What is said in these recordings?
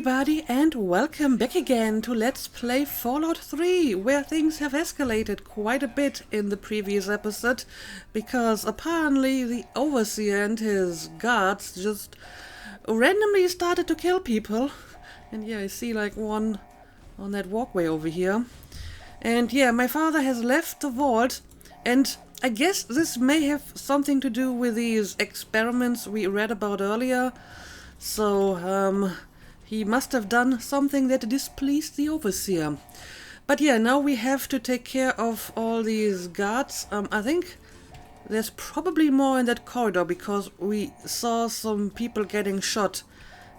everybody, and welcome back again to Let's Play Fallout 3, where things have escalated quite a bit in the previous episode, because apparently the Overseer and his guards just randomly started to kill people. And yeah, I see like one on that walkway over here. And yeah, my father has left the vault, and I guess this may have something to do with these experiments we read about earlier. So, he must have done something that displeased the Overseer. But yeah, now we have to take care of all these guards. I think there's probably more in that corridor, because we saw some people getting shot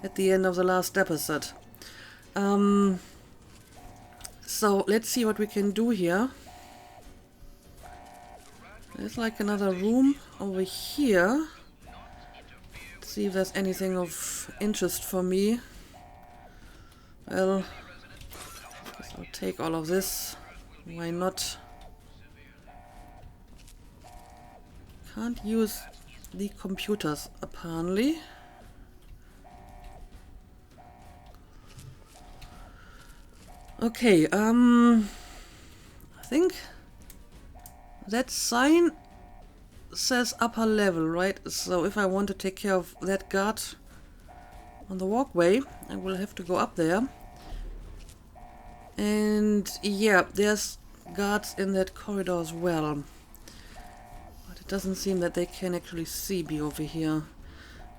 at the end of the last episode. So, let's see what we can do here. There's like another room over here. See if there's anything of interest for me. Well, I guess I'll take all of this. Why not? Can't use the computers, apparently. Okay, I think that sign says upper level, right? So if I want to take care of that guard on the walkway, I will have to go up there. And yeah, there's guards in that corridor as well. But it doesn't seem that they can actually see me over here.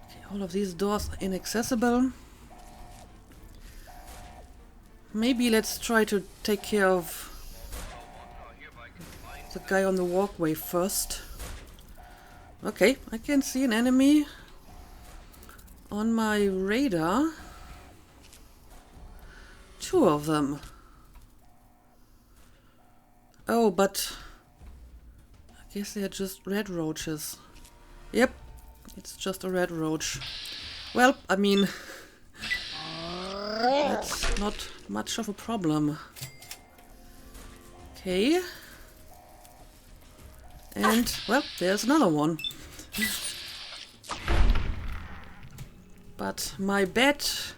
Okay, all of these doors are inaccessible. Maybe let's try to take care of the guy on the walkway first. Okay, I can see an enemy on my radar. Two of them. Oh, but I guess they're just red roaches. Yep, it's just a red roach. Well, I mean, that's not much of a problem. Okay. And, well, there's another one. But my bat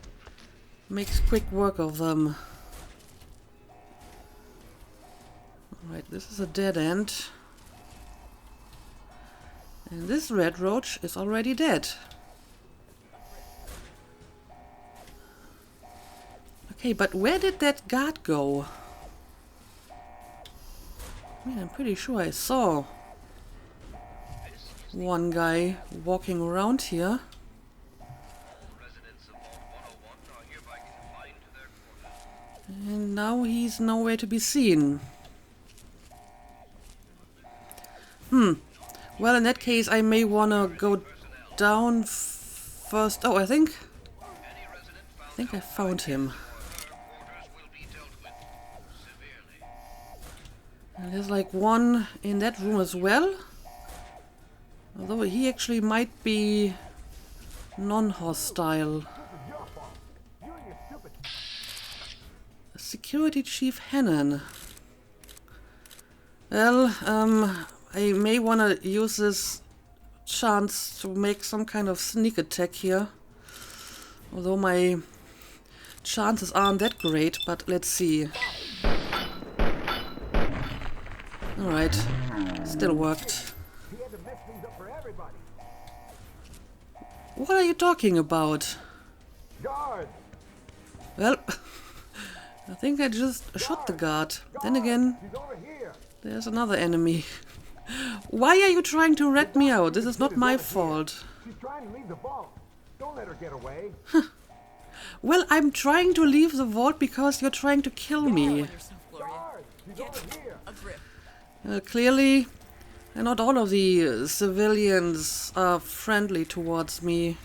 makes quick work of them. Alright, this is a dead end. And this red roach is already dead. Okay, but where did that guard go? I mean, I'm pretty sure I saw one guy walking around here. And now he's nowhere to be seen. Well, in that case, I may wanna go down first. Oh, I think I found him. And there's like one in that room as well. Although he actually might be non-hostile. Security Chief Hannon. Well, I may want to use this chance to make some kind of sneak attack here. Although my chances aren't that great, but let's see. Alright, still worked. What are you talking about? Guard. Well, I think I just shot the guard. Then again, there's another enemy. Why are you trying to rat me out? This is not my fault. She's trying to leave the vault. Don't let her get away. Well, I'm trying to leave the vault because you're trying to kill me. Clearly, not all of the civilians are friendly towards me.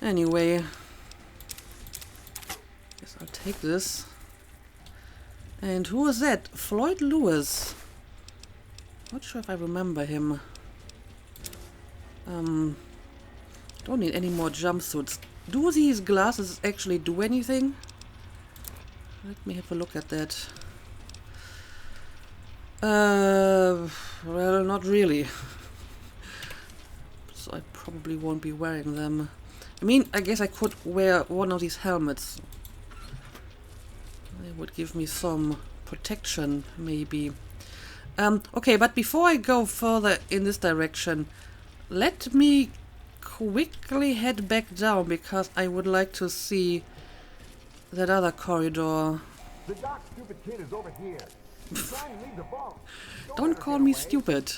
Anyway, guess I'll take this. And who is that? Floyd Lewis. Not sure if I remember him. Don't need any more jumpsuits. Do these glasses actually do anything? Let me have a look at that. Well, not really. So I probably won't be wearing them. I mean, I guess I could wear one of these helmets. They would give me some protection, maybe. Okay, but before I go further in this direction, let me quickly head back down, because I would like to see that other corridor. The doc stupid kid is over here. He's trying to leave the vault. Don't call me stupid.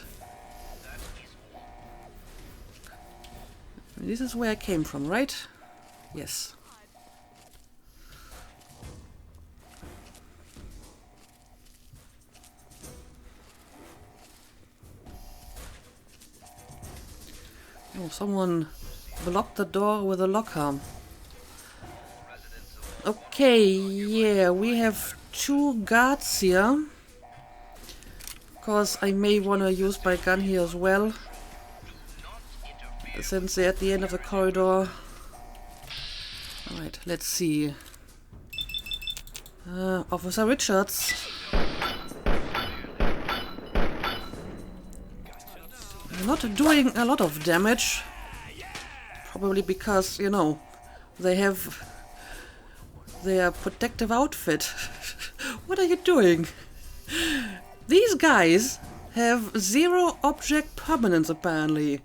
This is where I came from, right? Yes. Oh, someone blocked the door with a locker. Okay, yeah, we have 2 guards here. Of course, I may want to use my gun here as well, since they're at the end of the corridor. Alright, let's see. Officer Richards. Not doing a lot of damage. Probably because, you know, they have their protective outfit. What are you doing? These guys have 0 object permanence, apparently.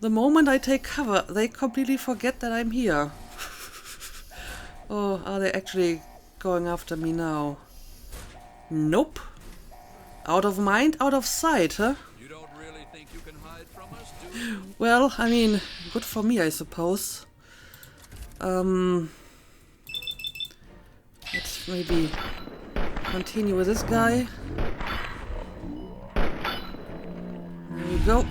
The moment I take cover, they completely forget that I'm here. Oh, are they actually going after me now? Nope. Out of mind, out of sight, huh? You don't really think you can hide from us, do you? Well, I mean, good for me, I suppose. Let's maybe continue with this guy. There we go.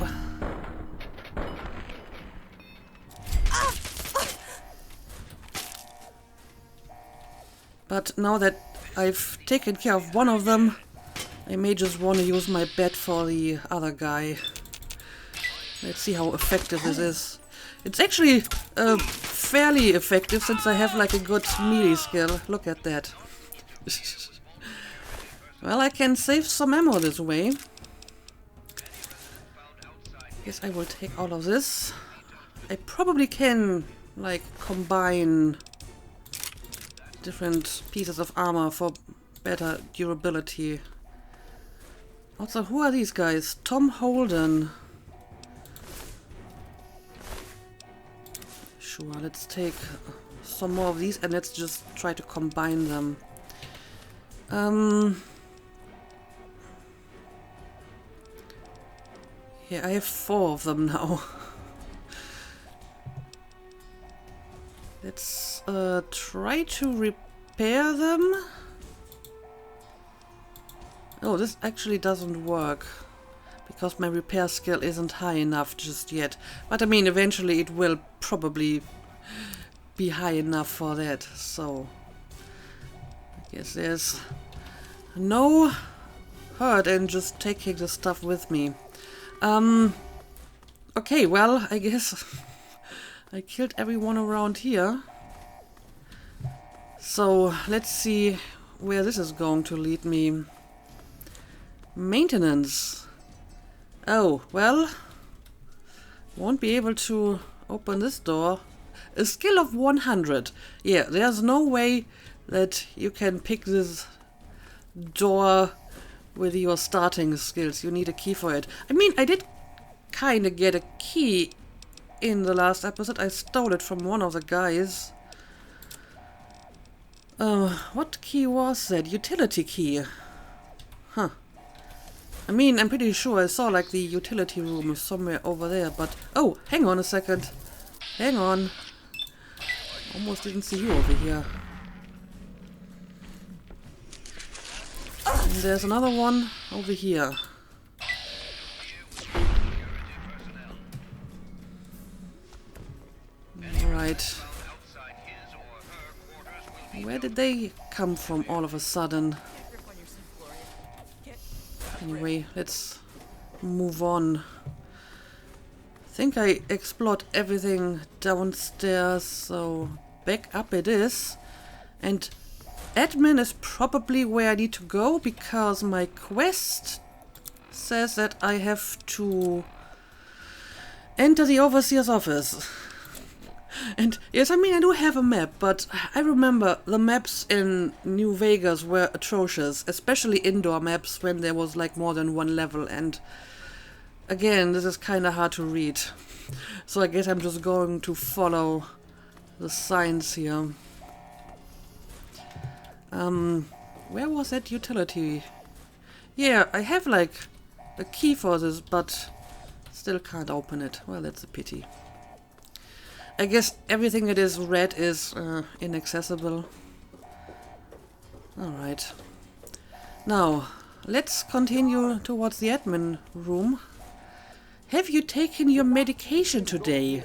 But now that I've taken care of one of them, I may just want to use my bat for the other guy. Let's see how effective this is. It's actually fairly effective, since I have like a good melee skill. Look at that. Well, I can save some ammo this way. Guess I will take all of this. I probably can like combine different pieces of armor for better durability. Also, who are these guys? Tom Holden. Sure, let's take some more of these and let's just try to combine them. Yeah, I have 4 of them now. Let's try to repair them. Oh, this actually doesn't work, because my repair skill isn't high enough just yet. But I mean, eventually it will probably be high enough for that, so I guess there's no hurt in just taking the stuff with me. Okay, well, I guess I killed everyone around here. So let's see where this is going to lead me. Maintenance. Oh, well, won't be able to open this door. A skill of 100. Yeah, there's no way that you can pick this door with your starting skills. You need a key for it. I mean, I did kind of get a key in the last episode. I stole it from one of the guys. What key was that? Utility key. Huh. I mean, I'm pretty sure I saw like the utility room somewhere over there, but... Oh, hang on a second. Hang on. Almost didn't see you over here. And there's another one over here. Alright. Where did they come from all of a sudden? Anyway, let's move on. I think I explored everything downstairs, so back up it is. And admin is probably where I need to go, because my quest says that I have to enter the overseer's office. And yes, I mean, I do have a map, but I remember the maps in New Vegas were atrocious, especially indoor maps when there was like more than one level, and again, this is kind of hard to read. So I guess I'm just going to follow the signs here. Where was that utility? Yeah, I have like a key for this, but still can't open it. Well, that's a pity. I guess everything that is red is inaccessible. Alright. Now, let's continue towards the admin room. Have you taken your medication today?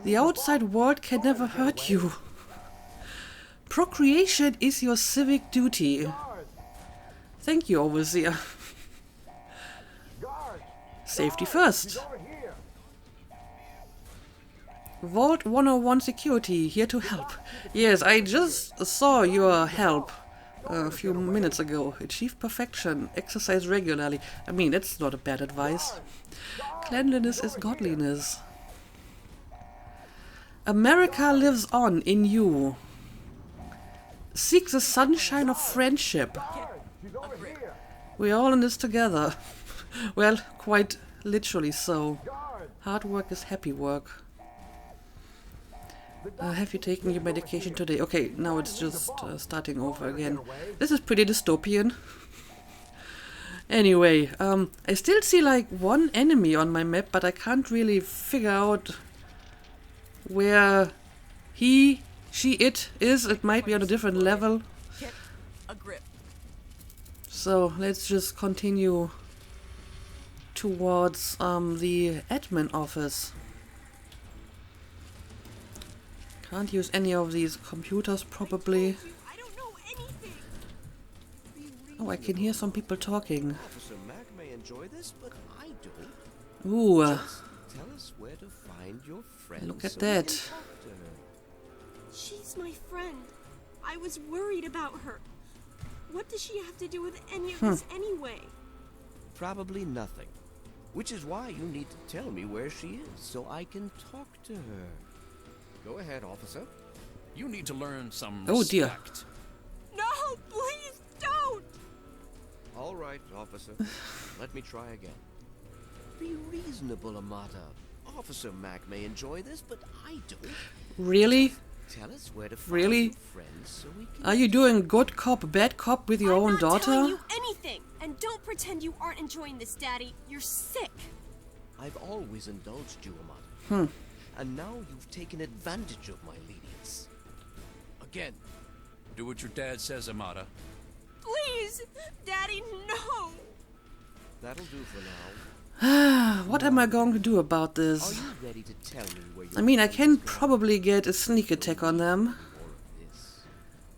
The outside world can never hurt you. Procreation is your civic duty. Thank you, Overseer. Safety first. Vault 101 Security, here to help. Yes, I just saw your help a few minutes ago. Achieve perfection. Exercise regularly. I mean, that's not a bad advice. Cleanliness is godliness. America lives on in you. Seek the sunshine of friendship. We're all in this together. Well, quite literally so. Hard work is happy work. Have you taken your medication today? Okay, now it's just starting over again. This is pretty dystopian. Anyway, I still see like one enemy on my map, but I can't really figure out where he, she, it is. It might be on a different level. Get a grip. So let's just continue towards the admin office. Can't use any of these computers probably. I don't know anything. Oh, I can hear some people talking. Officer Mac may enjoy this, but I don't. Ooh, Just tell us where to find your friend. look at so we that. can talk to her. She's my friend. I was worried about her. What does she have to do with any of this anyway? Probably nothing. Which is why you need to tell me where she is, so I can talk to her. Go ahead, officer. You need to learn some Oh, dear. respect. No, please don't! All right, officer. Let me try again. Be reasonable, Amata. Officer Mac may enjoy this, but I don't. Really? Tell us where to find Really? your friends so we can... Are you doing good cop, bad cop with your own I'm not telling daughter? you anything! And don't pretend you aren't enjoying this, Daddy. You're sick. I've always indulged you, Amata. Hmm. And now you've taken advantage of my lenience. Again, do what your dad says, Amata. Please! Daddy, no! That'll do for now. What am I going to do about Are this? you ready to tell me where your I mean, I can friends are? probably get a sneak attack on them. Or this.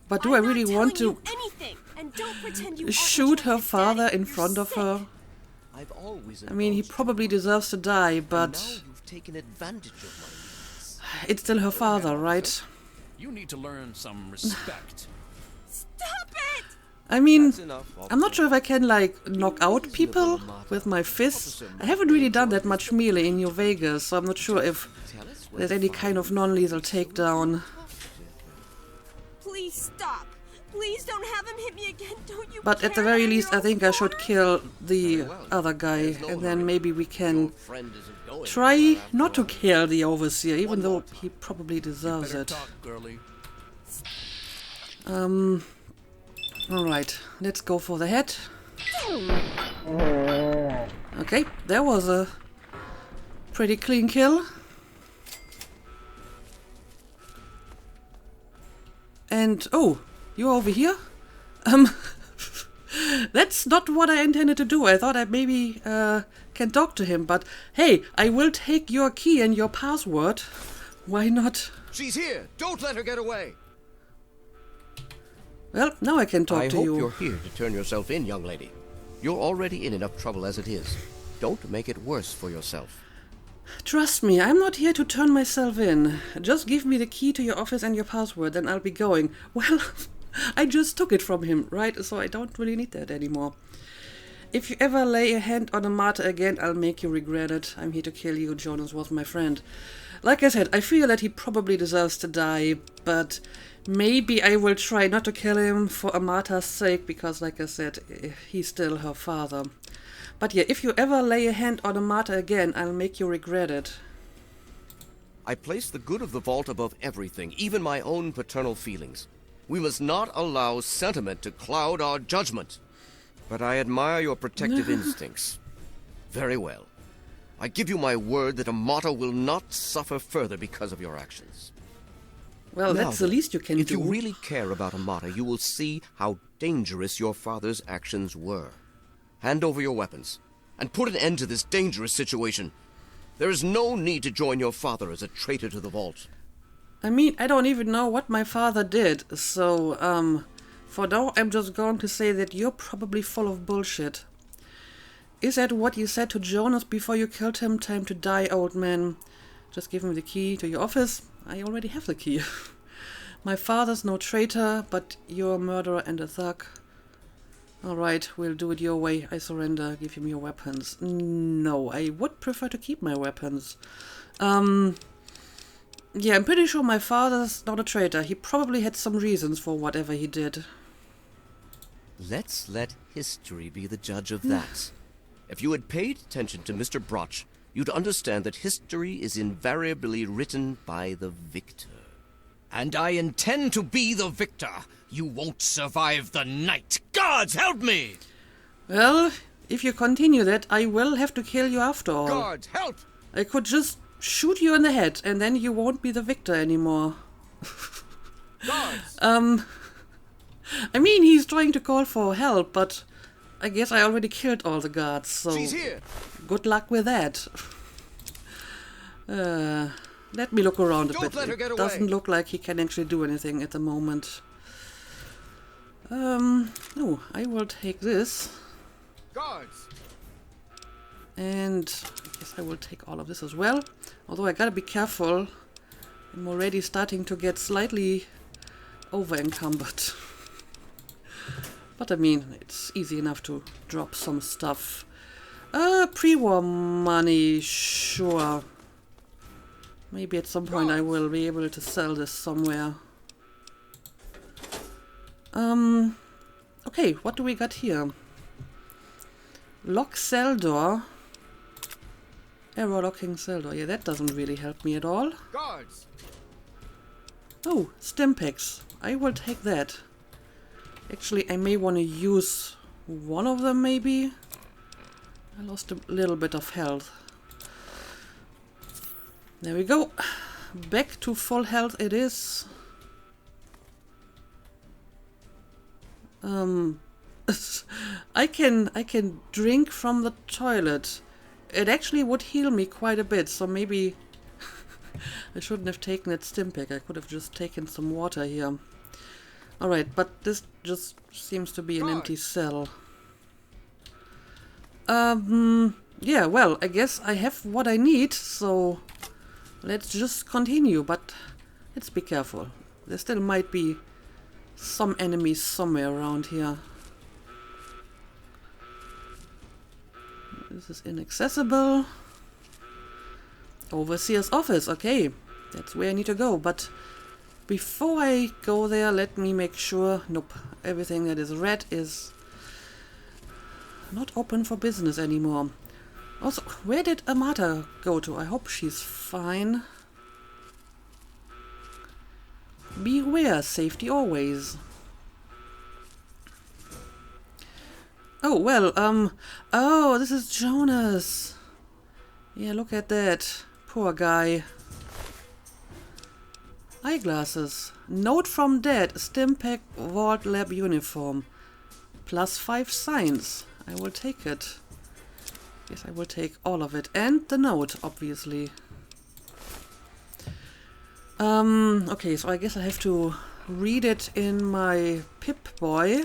But do I I'm really not want telling to you anything, and don't pretend you aren't shoot enjoying her this, father Daddy. in You're front of sick. her? I've always I mean, he indulged you, probably Amata. deserves to die, And now but you've taken advantage of my lenience. it's still her father, right? You need to learn some respect. Stop it! I mean, That's enough, I'm not officer. sure if I can, like, knock out people with my fists. I haven't really done that much melee in New Vegas, so I'm not sure if Tell us where there's to any find kind of your non-lethal friends so we can takedown. talk to her. Please stop. Please don't have him hit me again. Don't you But at the care very that I'm least, your I think I should daughter? kill the Very well. other guy, There's no and then hurry. maybe we Your can friend isn't going try anywhere after not to all. kill the Overseer, even One though more time. he probably deserves Better it. talk, girlie. Alright, let's go for the head. Okay, that was a pretty clean kill. And, oh, you're over here? That's not what I intended to do. I thought I maybe can talk to him, but hey, I will take your key and your password. Why not? She's here! Don't let her get away! Well, now I can talk I to hope you. you're here to turn yourself in, young lady. You're already in enough trouble as it is. Don't make it worse for yourself. Trust me, I'm not here to turn myself in. Just give me the key to your office and your password, then I'll be going. Well, I just took it from him, right? So I don't really need that anymore. If you ever lay a hand on a martyr again, I'll make you regret it. I'm here to kill you. Jonas was my friend. Like I said, I feel that he probably deserves to die, but maybe I will try not to kill him for Amata's sake, because like I said, he's still her father. But yeah, if you ever lay a hand on a martyr again, I'll make you regret it. I place the good of the vault above everything, even my own paternal feelings. We must not allow sentiment to cloud our judgment. But I admire your protective instincts. Very well. I give you my word that Amata will not suffer further because of your actions. Well, Now that's the then, least you can do. If you really care about Amata, you will see how dangerous your father's actions were. Hand over your weapons, and put an end to this dangerous situation. There is no need to join your father as a traitor to the vault. I mean, I don't even know what my father did, so, for now I'm just going to say that you're probably full of bullshit. Is that what you said to Jonas before you killed him? Time to die, old man. Just give me the key to your office. I already have the key. My father's no traitor, but you're a murderer and a thug. Alright, we'll do it your way. I surrender. Give him your weapons. No, I would prefer to keep my weapons. Yeah, I'm pretty sure my father's not a traitor. He probably had some reasons for whatever he did. Let's let history be the judge of that. If you had paid attention to Mr. Broch, you'd understand that history is invariably written by the victor. And I intend to be the victor. You won't survive the night. Gods help me! Well, if you continue that, I will have to kill you after all. Guards, help! I could just shoot you in the head, and then you won't be the victor anymore. Guards! I mean, he's trying to call for help, but I guess I already killed all the guards, so She's here! good luck with that. Let me look around a Don't bit. let her It get away. doesn't look like he can actually do anything at the moment. No, I will take this. Guards! And I guess I will take all of this as well. Although I gotta be careful. I'm already starting to get slightly over-encumbered. But I mean, it's easy enough to drop some stuff. Pre-war money, sure. Maybe at some point I will be able to sell this somewhere. Okay, what do we got here? Lock cell door. Error locking cell door. Yeah, that doesn't really help me at all. Guards! Oh, stim packs. I will take that. Actually, I may want to use one of them, maybe. I lost a little bit of health. There we go. Back to full health it is. I can drink from the toilet. It actually would heal me quite a bit, so maybe I shouldn't have taken that stim pack. I could have just taken some water here. Alright, but this just seems to be an empty cell. Yeah, well, I guess I have what I need, so let's just continue, but let's be careful. There still might be some enemies somewhere around here. This is inaccessible. Overseer's office, okay. That's where I need to go, but before I go there, let me make sure... Nope, everything that is red is not open for business anymore. Also, where did Amata go to? I hope she's fine. Beware, safety always. Oh, well, oh, this is Jonas. Yeah, look at that. Poor guy. Eyeglasses. Note from Dad. Stimpack Vault Lab uniform. +5 science. I will take it. Yes, I will take all of it. And the note, obviously. Okay, so I guess I have to read it in my Pip-Boy.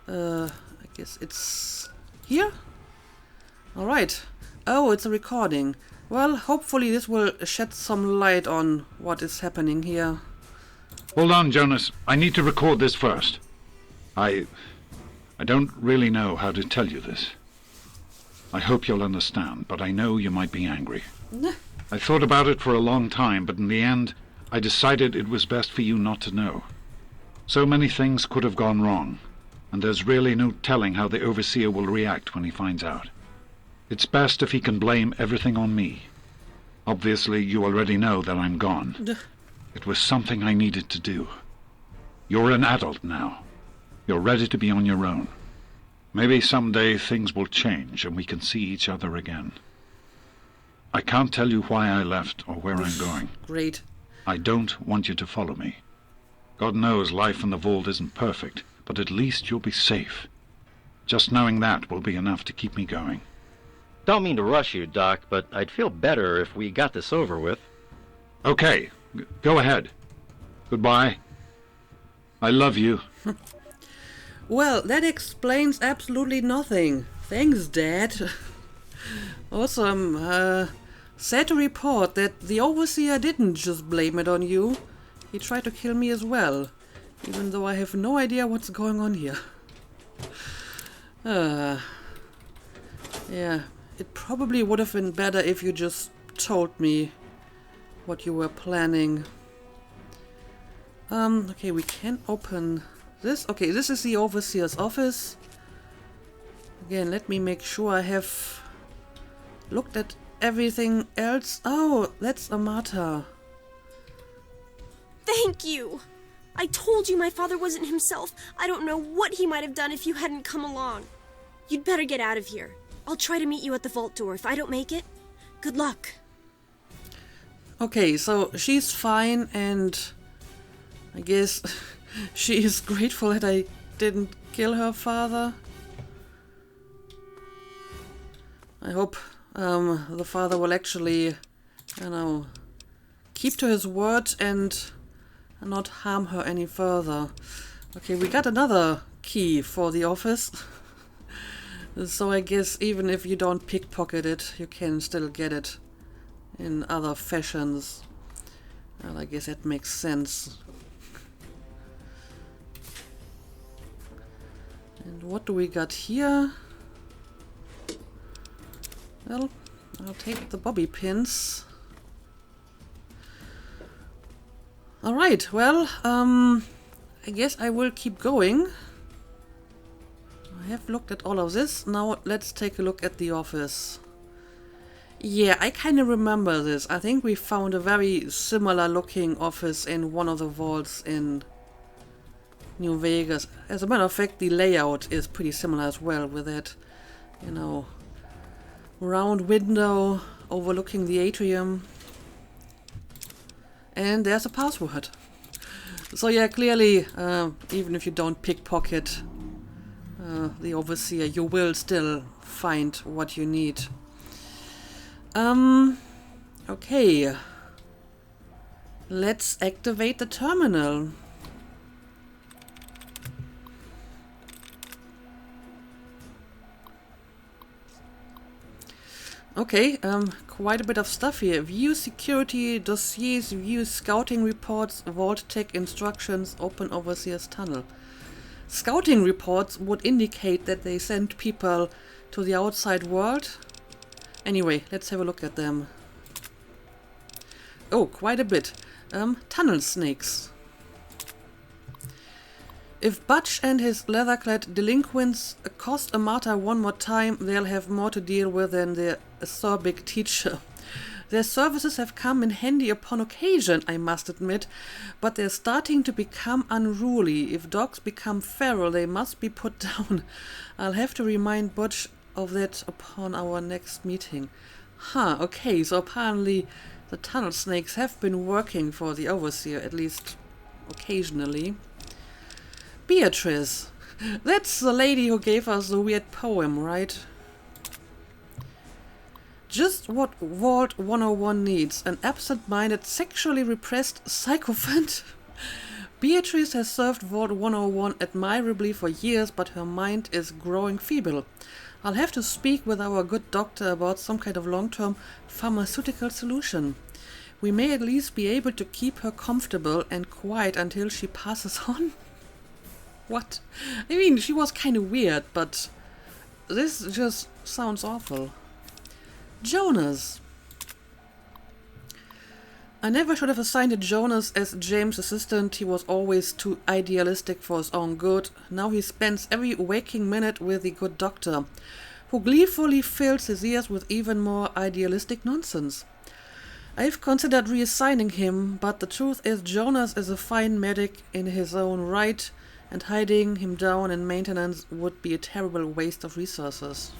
I guess it's here? Alright. Oh, it's a recording. Well, hopefully this will shed some light on what is happening here. Hold on, Jonas. I need to record this first. I I don't really know how to tell you this. I hope you'll understand, but I know you might be angry. I thought about it for a long time, but in the end, I decided it was best for you not to know. So many things could have gone wrong, and there's really no telling how the Overseer will react when he finds out. It's best if he can blame everything on me. Obviously, you already know that I'm gone. It was something I needed to do. You're an adult now. You're ready to be on your own. Maybe someday things will change and we can see each other again. I can't tell you why I left or where I'm going. Great. I don't want you to follow me. God knows life in the vault isn't perfect, but at least you'll be safe. Just knowing that will be enough to keep me going. Don't mean to rush you, Doc, but I'd feel better if we got this over with. Okay, go ahead. Goodbye. I love you. Well, that explains absolutely nothing. Thanks, Dad. Also, I'm sad to report that the Overseer didn't just blame it on you. He tried to kill me as well, even though I have no idea what's going on here. Yeah, it probably would have been better if you just told me what you were planning. Okay, we can open this. Okay, this is the Overseer's office. Again, let me make sure I have looked at everything else. Oh, that's Amata. Thank you! I told you my father wasn't himself. I don't know what he might have done if you hadn't come along. You'd better get out of here. I'll try to meet you at the vault door. If I don't make it, good luck. Okay, so she's fine, and I guess she is grateful that I didn't kill her father. I hope the father will actually, keep to his word and not harm her any further. Okay, we got another key for the office. So I guess even if you don't pickpocket it, you can still get it in other fashions. Well, I guess that makes sense. And what do we got here? Well, I'll take the bobby pins. Alright, well, I guess I will keep going. I have looked at all of this. Now let's take a look at the office. Yeah, I kind of remember this. I think we found a very similar looking office in one of the vaults in New Vegas. As a matter of fact, the layout is pretty similar as well, with that, round window overlooking the atrium. And there's a password. So yeah, clearly, even if you don't pickpocket the Overseer, you will still find what you need. Okay. Let's activate the terminal. Okay, quite a bit of stuff here. View security dossiers, view scouting reports, vault tech instructions, open Overseer's tunnel. Scouting reports would indicate that they send people to the outside world. Anyway, let's have a look at them. Oh, quite a bit. Tunnel snakes. If Butch and his leather-clad delinquents accost Amata one more time, they'll have more to deal with than their acerbic teacher. Their services have come in handy upon occasion, I must admit, but they're starting to become unruly. If dogs become feral, they must be put down. I'll have to remind Butch of that upon our next meeting. Huh, okay, so apparently the tunnel snakes have been working for the Overseer, at least occasionally. Beatrice. That's the lady who gave us the weird poem, right? Just what Vault 101 needs. An absent-minded, sexually repressed sycophant. Beatrice has served Vault 101 admirably for years, but her mind is growing feeble. I'll have to speak with our good doctor about some kind of long-term pharmaceutical solution. We may at least be able to keep her comfortable and quiet until she passes on. What? I mean, she was kind of weird, but this just sounds awful. Jonas. I never should have assigned Jonas as James' assistant. He was always too idealistic for his own good. Now he spends every waking minute with the good doctor, who gleefully fills his ears with even more idealistic nonsense. I've considered reassigning him, but the truth is Jonas is a fine medic in his own right, and hiding him down in maintenance would be a terrible waste of resources.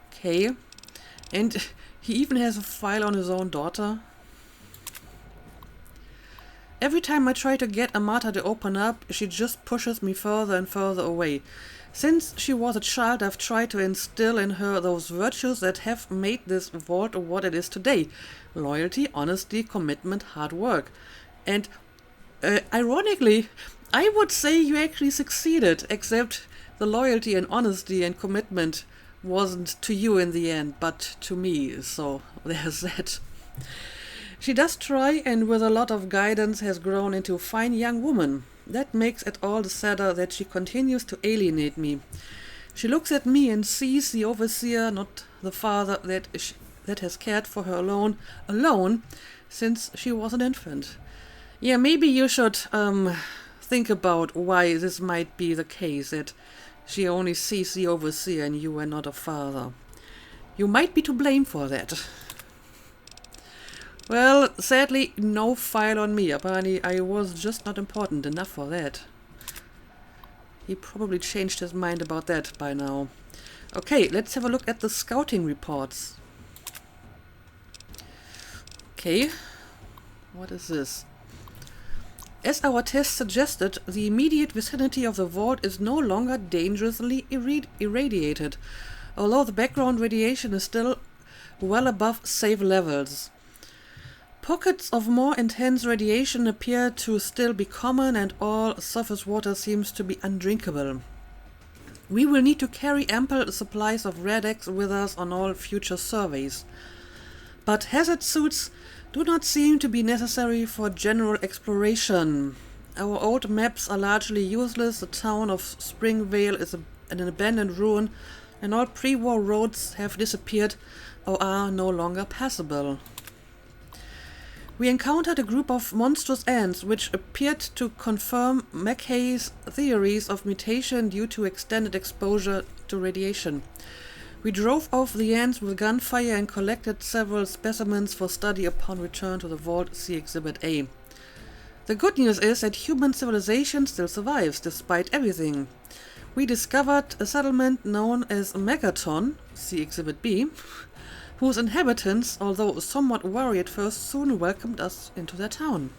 Okay. And he even has a file on his own daughter. Every time I try to get Amata to open up, she just pushes me further and further away. Since she was a child, I've tried to instill in her those virtues that have made this vault what it is today. Loyalty, honesty, commitment, hard work. And ironically, I would say you actually succeeded, except the loyalty and honesty and commitment wasn't to you in the end, but to me, so there's that. She does try, and with a lot of guidance has grown into a fine young woman. That makes it all the sadder that she continues to alienate me. She looks at me and sees the overseer, not the father that has cared for her alone since she was an infant. Yeah, maybe you should think about why this might be the case, that she only sees the overseer and you are not a father. You might be to blame for that. Well, sadly, no file on me. Apparently, I was just not important enough for that. He probably changed his mind about that by now. Okay, let's have a look at the scouting reports. Okay, what is this? As our test suggested, the immediate vicinity of the vault is no longer dangerously irradiated, although the background radiation is still well above safe levels. Pockets of more intense radiation appear to still be common, and all surface water seems to be undrinkable. We will need to carry ample supplies of Radex with us on all future surveys. But hazard suits do not seem to be necessary for general exploration. Our old maps are largely useless. The town of Springvale is an abandoned ruin, and all pre-war roads have disappeared or are no longer passable. We encountered a group of monstrous ants which appeared to confirm Mackay's theories of mutation due to extended exposure to radiation. We drove off the ants with gunfire and collected several specimens for study upon return to the vault. See Exhibit A. The good news is that human civilization still survives despite everything. We discovered a settlement known as Megaton, see Exhibit B, whose inhabitants, although somewhat worried at first, soon welcomed us into their town.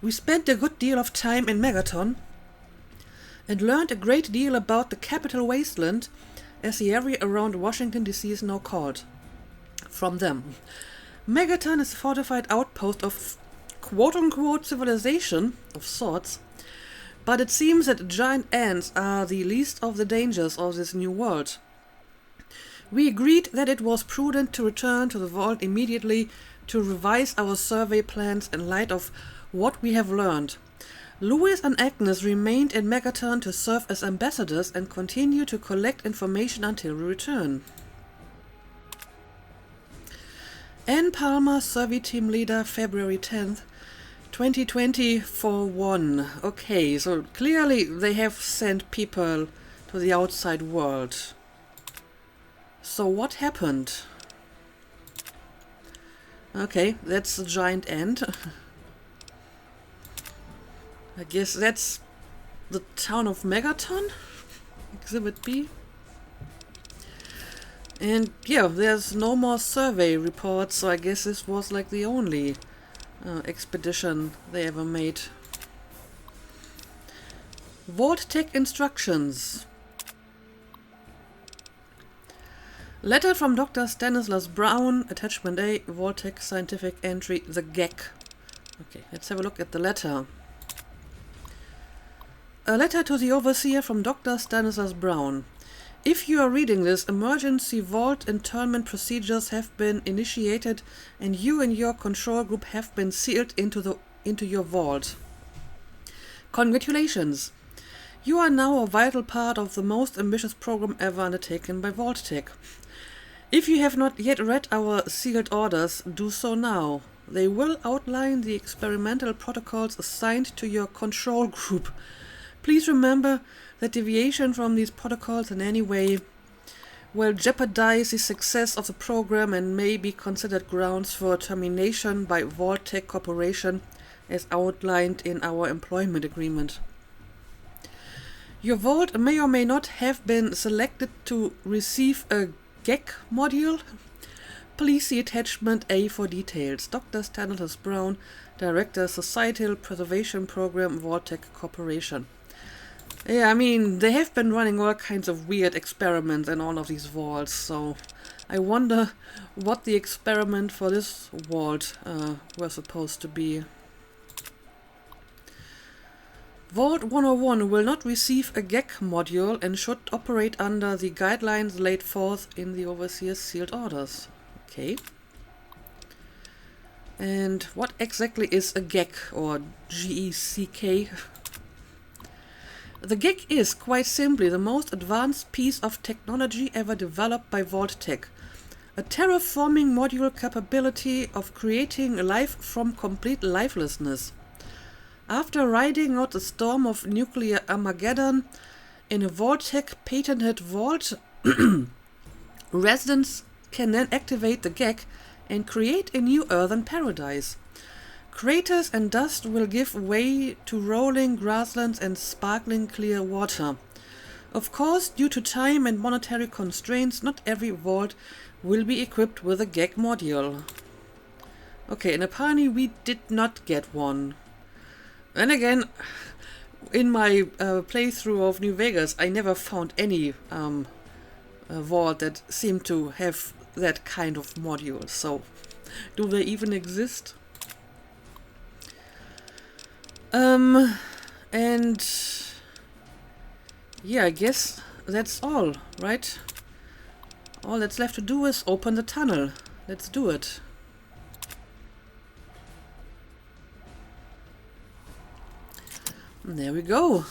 We spent a good deal of time in Megaton and learned a great deal about the capital wasteland, as the area around Washington DC is now called, from them. Megaton is a fortified outpost of quote-unquote civilization of sorts, but it seems that giant ants are the least of the dangers of this new world. We agreed that it was prudent to return to the vault immediately to revise our survey plans in light of what we have learned. Louis and Agnes remained in Megaton to serve as ambassadors and continue to collect information until we return. Ann Palmer, Survey Team Leader, February 10th, 2020 for 1. Okay, so clearly they have sent people to the outside world. So what happened? Okay, that's a giant ant. I guess that's the town of Megaton? Exhibit B. And yeah, there's no more survey reports, so I guess this was like the only expedition they ever made. Vault Tech instructions. Letter from Dr. Stanislaus Brown, Attachment A, Vault Tech Scientific Entry, the GEC. Okay, let's have a look at the letter. A letter to the Overseer from Dr. Stanislaus Brown. If you are reading this, emergency vault internment procedures have been initiated and you and your control group have been sealed into your vault. Congratulations! You are now a vital part of the most ambitious program ever undertaken by Vault-Tec. If you have not yet read our sealed orders, do so now. They will outline the experimental protocols assigned to your control group. Please remember that deviation from these protocols in any way will jeopardize the success of the program and may be considered grounds for termination by Vault-Tec Corporation as outlined in our employment agreement. Your vault may or may not have been selected to receive a GEC module. Please see attachment A for details. Dr. Stanislaus Brown, Director, Societal Preservation Program, Vault-Tec Corporation. Yeah, I mean, they have been running all kinds of weird experiments in all of these vaults, so I wonder what the experiment for this vault was supposed to be. Vault 101 will not receive a GEC module and should operate under the guidelines laid forth in the Overseer's sealed orders. Okay. And what exactly is a GEC, or GECK? The GEC is, quite simply, the most advanced piece of technology ever developed by Vault-Tec. A terraforming module capability of creating life from complete lifelessness. After riding out the storm of nuclear Armageddon in a Vault-Tec patented vault, residents can then activate the GEC and create a new earthen paradise. Craters and dust will give way to rolling grasslands and sparkling clear water. Of course, due to time and monetary constraints, not every vault will be equipped with a GEC module. Okay, and apparently we did not get one. And again, in my playthrough of New Vegas, I never found any vault that seemed to have that kind of module. So, do they even exist? And yeah, I guess that's all, right? All that's left to do is open the tunnel. Let's do it. There we go.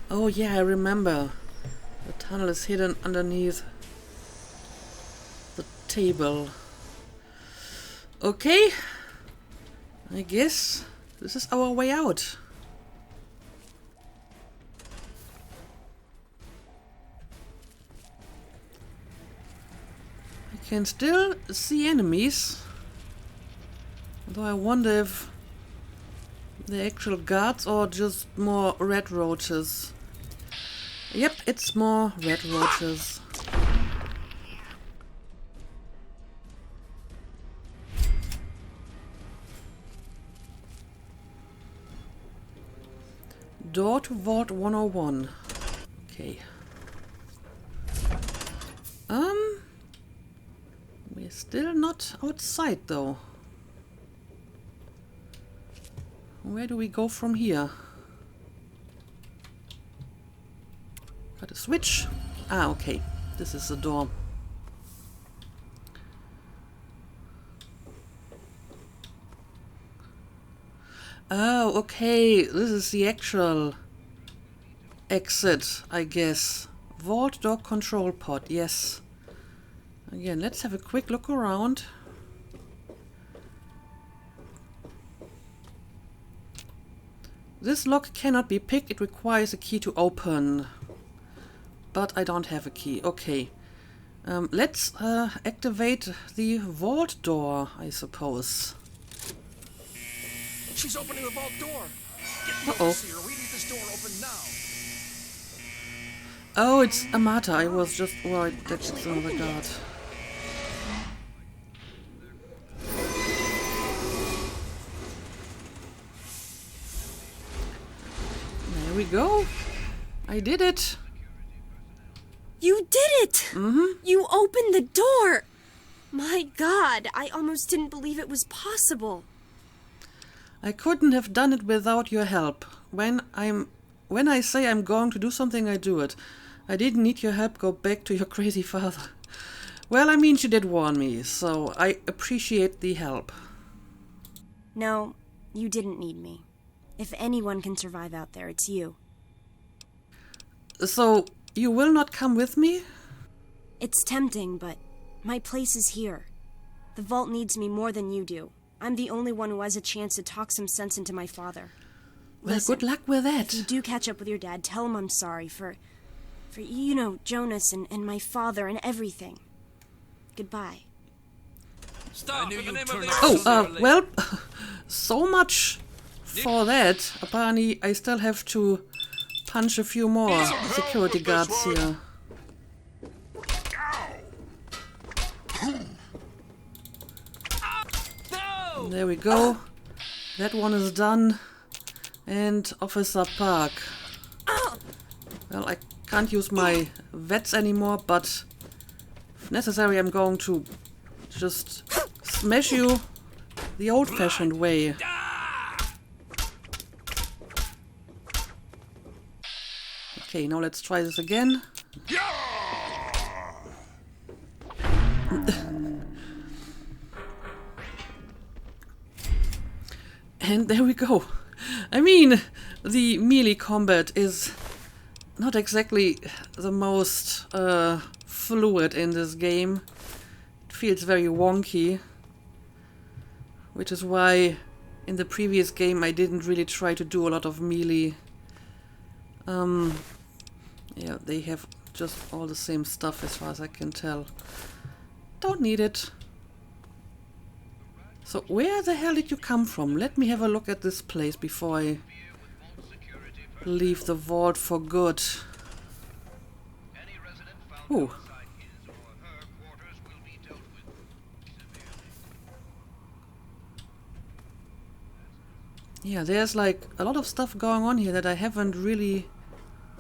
Oh yeah, I remember. The tunnel is hidden underneath the table. Okay. I guess this is our way out. I can still see enemies. Although I wonder if they're actual guards or just more red roaches. Yep, it's more red roaches. Door to Vault 101. Okay. We're still not outside though. Where do we go from here? Got a switch. Ah, okay. This is the door. Oh, okay. This is the actual exit, I guess. Vault door control pod, yes. Again, let's have a quick look around. This lock cannot be picked. It requires a key to open. But I don't have a key. Okay. Let's activate the vault door, I suppose. She's opening the vault door. Get the Uh-oh. overseer. We need this door open now. Oh, it's Amata. I was just worried that it's another guard. There we go. I did it. You did it! Mm-hmm. You opened the door! My God, I almost didn't believe it was possible. I couldn't have done it without your help. When I say I'm going to do something, I do it. I didn't need your help. Go back to your crazy father. Well, I mean, she did warn me, so I appreciate the help. No, you didn't need me. If anyone can survive out there, it's you. So, you will not come with me? It's tempting, but my place is here. The vault needs me more than you do. I'm the only one who has a chance to talk some sense into my father. Well, Listen, good luck with that. if you do catch up with your dad, tell him I'm sorry for you know, Jonas and my father and everything. Goodbye. Stop! Well, so much for that. Apparently, I still have to punch a few more security guards here. There we go. That one is done. And Officer Park. Well, I can't use my vets anymore, but if necessary, I'm going to just smash you the old-fashioned way. Okay, now let's try this again. And there we go. I mean, the melee combat is not exactly the most fluid in this game. It feels very wonky, which is why in the previous game I didn't really try to do a lot of melee. Yeah, they have just all the same stuff as far as I can tell. Don't need it. So where the hell did you come from? Let me have a look at this place before I leave the vault for good. Ooh. Yeah, there's like a lot of stuff going on here that I haven't really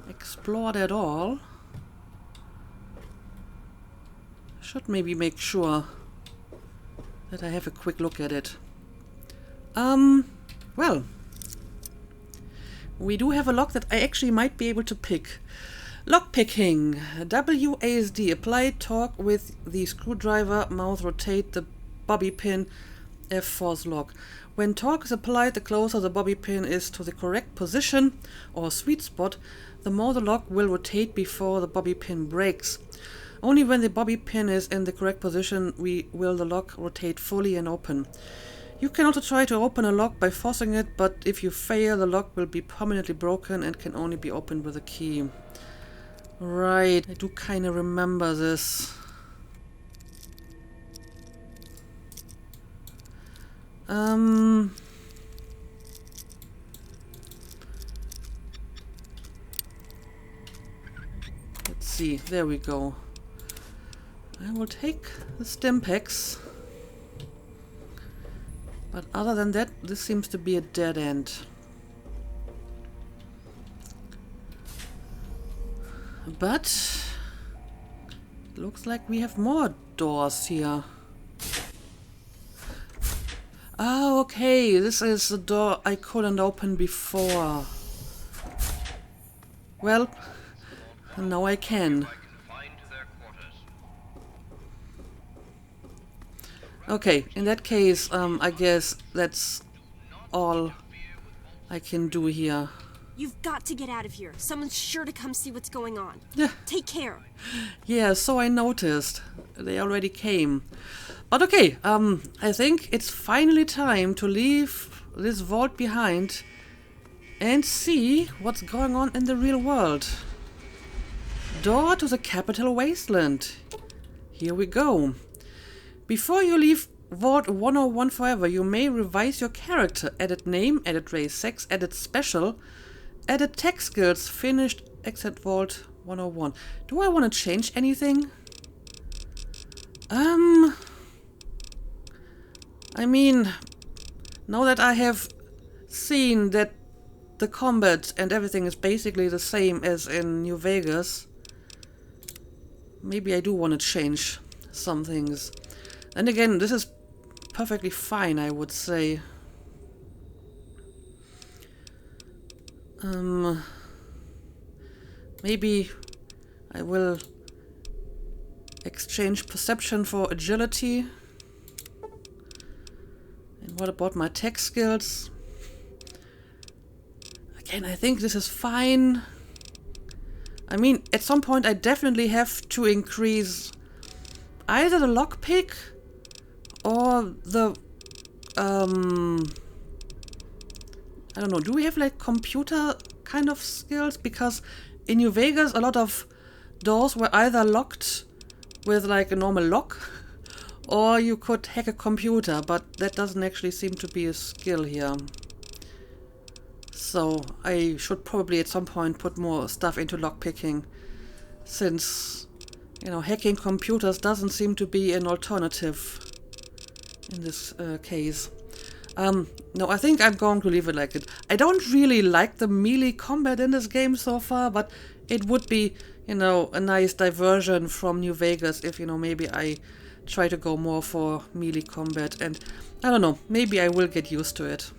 explored at all. Should maybe make sure that I have a quick look at it. Well, we do have a lock that I actually might be able to pick. Lock picking. WASD. Apply torque with the screwdriver. Mouth rotate the bobby pin. F force lock. When torque is applied, the closer the bobby pin is to the correct position or sweet spot, the more the lock will rotate before the bobby pin breaks. Only when the bobby pin is in the correct position will the lock rotate fully and open. You can also try to open a lock by forcing it, but if you fail, the lock will be permanently broken and can only be opened with a key. Right, I do kind of remember this. Let's see, there we go. I will take the stim packs. But other than that, this seems to be a dead end. But looks like we have more doors here. Oh, okay, this is the door I couldn't open before. Well, now I can. Okay, in that case, I guess that's all I can do here. You've got to get out of here. Someone's sure to come see what's going on. Yeah. Take care. Yeah, so I noticed. They already came. But okay, I think it's finally time to leave this vault behind and see what's going on in the real world. Door to the capital wasteland. Here we go. Before you leave Vault 101 forever, you may revise your character. Edit name, edit race, sex, edit special, edit tech skills, finished, exit Vault 101. Do I want to change anything? I mean, now that I have seen that the combat and everything is basically the same as in New Vegas, maybe I do want to change some things. And again, this is perfectly fine, I would say. Maybe I will exchange perception for agility. And what about my tech skills? Again, I think this is fine. I mean, at some point I definitely have to increase either the lockpick or the I don't know, do we have like computer kind of skills? Because in New Vegas a lot of doors were either locked with like a normal lock or you could hack a computer, but that doesn't actually seem to be a skill here. So I should probably at some point put more stuff into lockpicking, since, you know, hacking computers doesn't seem to be an alternative in this case. No, I think I'm going to leave it like it. I don't really like the melee combat in this game so far, but it would be, you know, a nice diversion from New Vegas if, you know, maybe I try to go more for melee combat, and I don't know, maybe I will get used to it.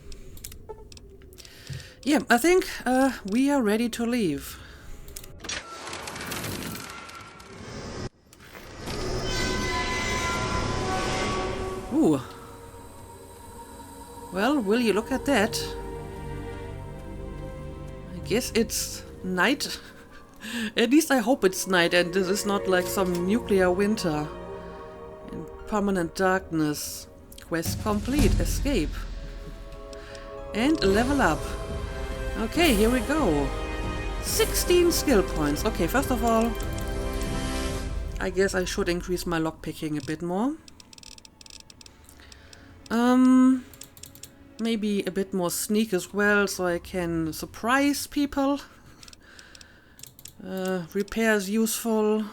Yeah, I think we are ready to leave. Ooh. Well, will you look at that? I guess it's night. At least I hope it's night and this is not like some nuclear winter. In permanent darkness. Quest complete. Escape. And level up. Okay, here we go. 16 skill points. Okay, first of all, I guess I should increase my lockpicking a bit more. Maybe a bit more sneak as well, so I can surprise people. Repair is useful.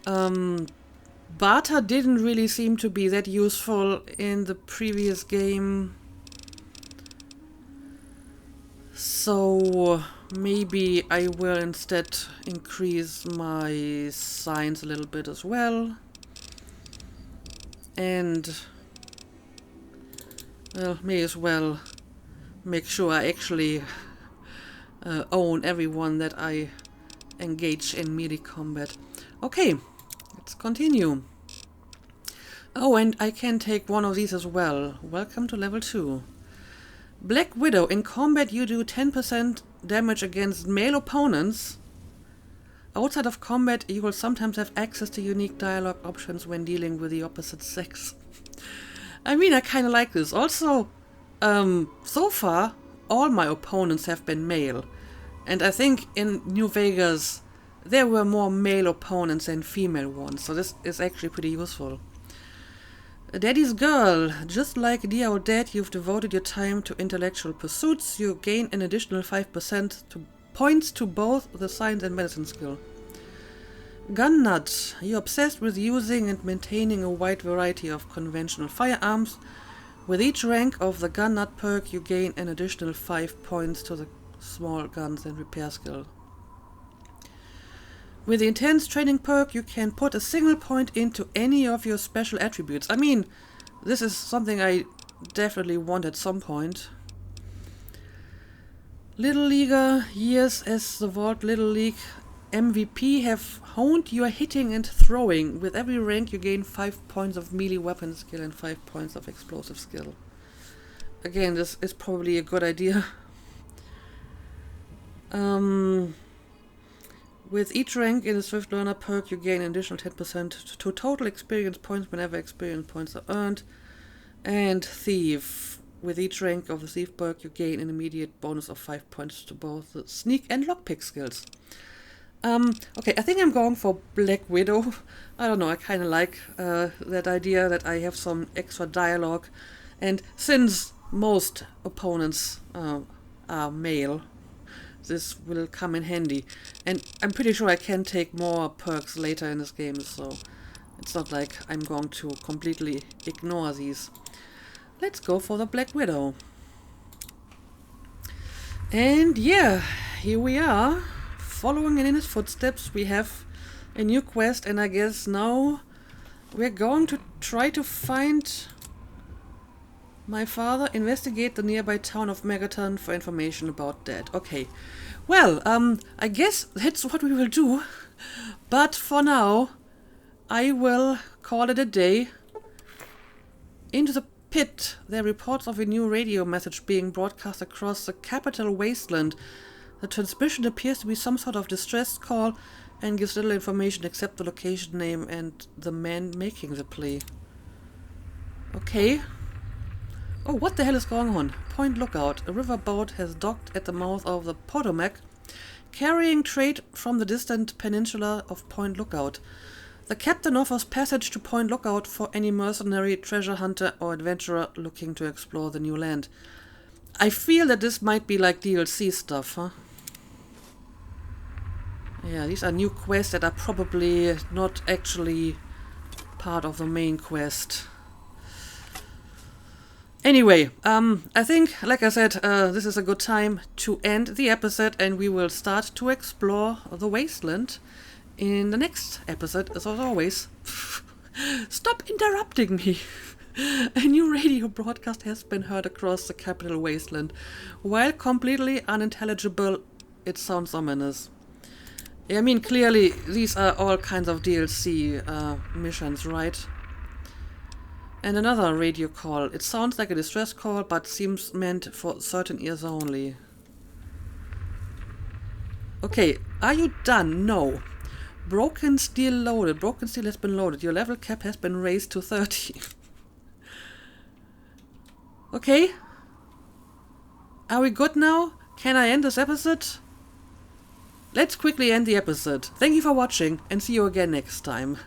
Barter didn't really seem to be that useful in the previous game. So maybe I will instead increase my science a little bit as well. And well, may as well make sure I actually own everyone that I engage in melee combat. Okay, let's continue. Oh, and I can take one of these as well. Welcome to level 2. Black Widow. In combat you do 10% damage against male opponents. Outside of combat you will sometimes have access to unique dialogue options when dealing with the opposite sex. I mean, I kind of like this. Also, so far all my opponents have been male. And I think in New Vegas there were more male opponents than female ones. So this is actually pretty useful. Daddy's girl. Just like dear old dad, you've devoted your time to intellectual pursuits. You gain an additional 5% points to both the science and medicine skill. Gun nut. You're obsessed with using and maintaining a wide variety of conventional firearms. With each rank of the gun nut perk, you gain an additional 5 points to the small guns and repair skill. With the intense training perk, you can put a single point into any of your special attributes. I mean, this is something I definitely want at some point. Little Leaguer. Years as the Vault Little League MVP have honed your hitting and throwing. With every rank, you gain 5 points of melee weapon skill and 5 points of explosive skill. Again, this is probably a good idea. With each rank in the Swift Learner perk, you gain an additional 10% to total experience points whenever experience points are earned. And Thief. With each rank of the Thief perk, you gain an immediate bonus of 5 points to both the sneak and lockpick skills. Okay, I think I'm going for Black Widow. I don't know, I kind of like that idea that I have some extra dialogue. And since most opponents are male, this will come in handy. And I'm pretty sure I can take more perks later in this game, so it's not like I'm going to completely ignore these. Let's go for the Black Widow. And yeah, here we are. Following in his footsteps, we have a new quest, and I guess now we're going to try to find My father, investigate the nearby town of Megaton for information about that. Okay. Well, I guess that's what we will do. But for now, I will call it a day. Into the pit, there are reports of a new radio message being broadcast across the capital wasteland. The transmission appears to be some sort of distress call and gives little information except the location name and the man making the plea. Okay. Oh, what the hell is going on? Point Lookout. A riverboat has docked at the mouth of the Potomac, carrying trade from the distant peninsula of Point Lookout. The captain offers passage to Point Lookout for any mercenary, treasure hunter, or adventurer looking to explore the new land. I feel that this might be like DLC stuff, huh? Yeah, these are new quests that are probably not actually part of the main quest. Anyway, I think, like I said, this is a good time to end the episode, and we will start to explore the wasteland in the next episode, as always. Stop interrupting me! A new radio broadcast has been heard across the capital wasteland. While completely unintelligible, it sounds ominous. I mean, clearly, these are all kinds of DLC missions, right? And another radio call. It sounds like a distress call, but seems meant for certain ears only. Okay, are you done? No. Broken steel loaded. Broken steel has been loaded. Your level cap has been raised to 30. Okay. Are we good now? Can I end this episode? Let's quickly end the episode. Thank you for watching, and see you again next time.